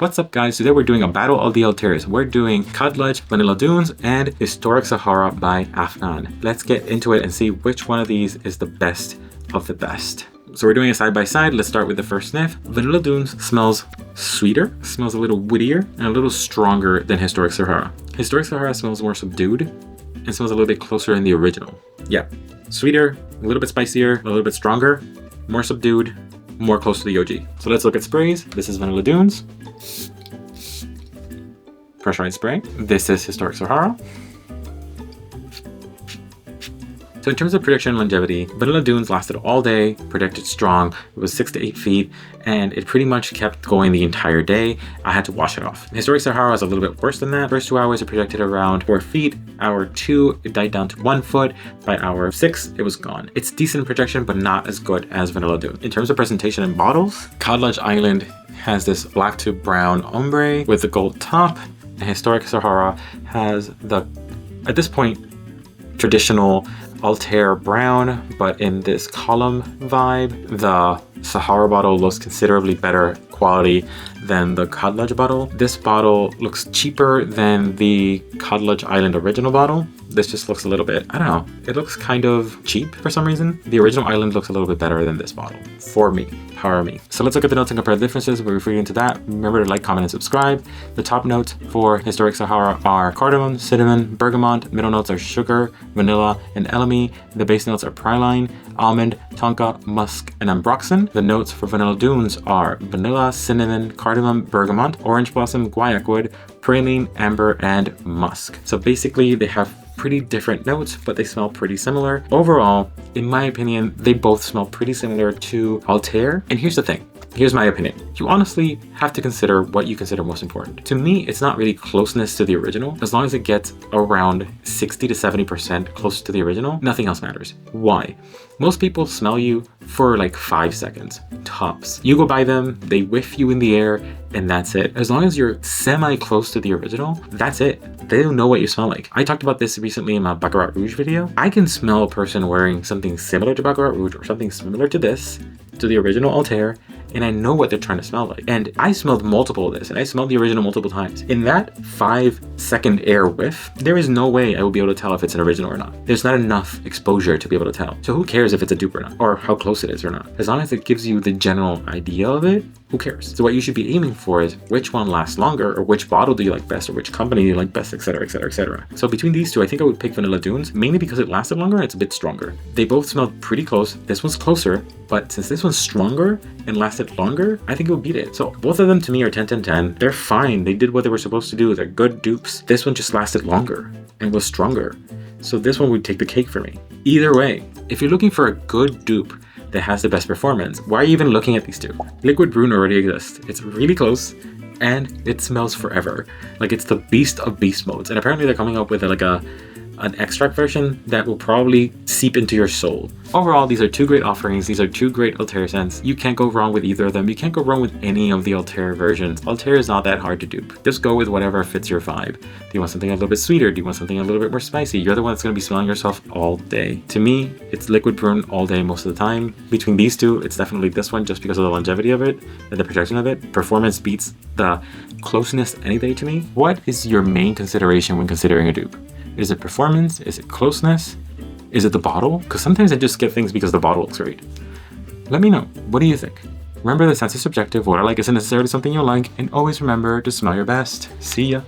What's up guys, today we're doing a battle of the Althairs. We're doing Khadlaj, Vanilla Dunes, and Historic Sahara by Afnan. Let's get into it and see which one of these is the best of the best. So we're doing a side by side. Let's start with the first sniff. Vanilla Dunes smells sweeter, smells a little wittier, and a little stronger than Historic Sahara. Historic Sahara smells more subdued and smells a little bit closer in the original. Yeah, sweeter, a little bit spicier, a little bit stronger, more subdued, more close to the OG. So let's look at sprays. This is Vanilla Dunes. Pressurized spray. This is Historic Sahara. So in terms of prediction and longevity, Vanilla Dunes lasted all day, predicted strong. It was 6 to 8 feet, and it pretty much kept going the entire day. I had to wash it off. Historic Sahara is a little bit worse than that. First 2 hours, it projected around 4 feet. Hour 2, it died down to 1 foot. By hour 6, it was gone. It's decent projection, but not as good as Vanilla Dune. In terms of presentation in bottles, Khadlaj Island has this black to brown ombre with the gold top, and Historic Sahara has the, at this point, traditional Althair brown, but in this column vibe. The Sahara bottle looks considerably better quality than the Khadlaj bottle. This bottle looks cheaper than the Khadlaj Island original bottle. This just looks a little bit, I don't know, it looks kind of cheap for some reason. The original Island looks a little bit better than this bottle, for me, power me. So let's look at the notes and compare the differences. We're referring to that. Remember to like, comment, and subscribe. The top notes for Historic Sahara are cardamom, cinnamon, bergamot. Middle notes are sugar, vanilla, and elemi. The base notes are praline, almond, tonka, musk, and ambroxan. The notes for Vanilla Dunes are vanilla, cinnamon, cardamom, bergamot, orange blossom, guaiac wood, praline, amber, and musk. So basically they have pretty different notes, but they smell pretty similar. Overall, in my opinion, they both smell pretty similar to Althair. And here's the thing. Here's my opinion. You honestly have to consider what you consider most important. To me, it's not really closeness to the original. As long as it gets around 60 to 70% close to the original, nothing else matters. Why? Most people smell you for like 5 seconds, tops. You go by them, they whiff you in the air, and that's it. As long as you're semi-close to the original, that's it. They don't know what you smell like. I talked about this recently in my Baccarat Rouge video. I can smell a person wearing something similar to Baccarat Rouge or something similar to this, to the original Althair, and I know what they're trying to smell like. And I smelled multiple of this, and I smelled the original multiple times. In that 5-second air whiff, there is no way I will be able to tell if it's an original or not. There's not enough exposure to be able to tell. So who cares if it's a dupe or not, or how close it is or not? As long as it gives you the general idea of it, who cares? So what you should be aiming for is which one lasts longer, or which bottle do you like best, or which company do you like best, etc, etc, etc. So between these two, I think I would pick Vanilla Dunes, mainly because it lasted longer and it's a bit stronger. They both smelled pretty close. This one's closer, but since this one's stronger and lasted longer, I think it would beat it. So both of them to me are 10, 10, 10. They're fine. They did what they were supposed to do. They're good dupes. This one just lasted longer and was stronger. So this one would take the cake for me. Either way, if you're looking for a good dupe that has the best performance, why are you even looking at these two? Liquid Brune already exists. It's really close and it smells forever. Like it's the beast of beast modes. And apparently they're coming up with an extract version that will probably seep into your soul. Overall, these are 2 great offerings. These are 2 great Althair scents. You can't go wrong with either of them. You can't go wrong with any of the Althair versions. Althair is not that hard to dupe. Just go with whatever fits your vibe. Do you want something a little bit sweeter? Do you want something a little bit more spicy? You're the one that's going to be smelling yourself all day. To me, it's Liquid Brune all day most of the time. Between these two, it's definitely this one just because of the longevity of it and the projection of it. Performance beats the closeness any day to me. What is your main consideration when considering a dupe? Is it performance? Is it closeness? Is it the bottle? Because sometimes I just get things because the bottle looks great. Let me know. What do you think? Remember, the sense is subjective. What I like isn't necessarily something you'll like. And always remember to smell your best. See ya.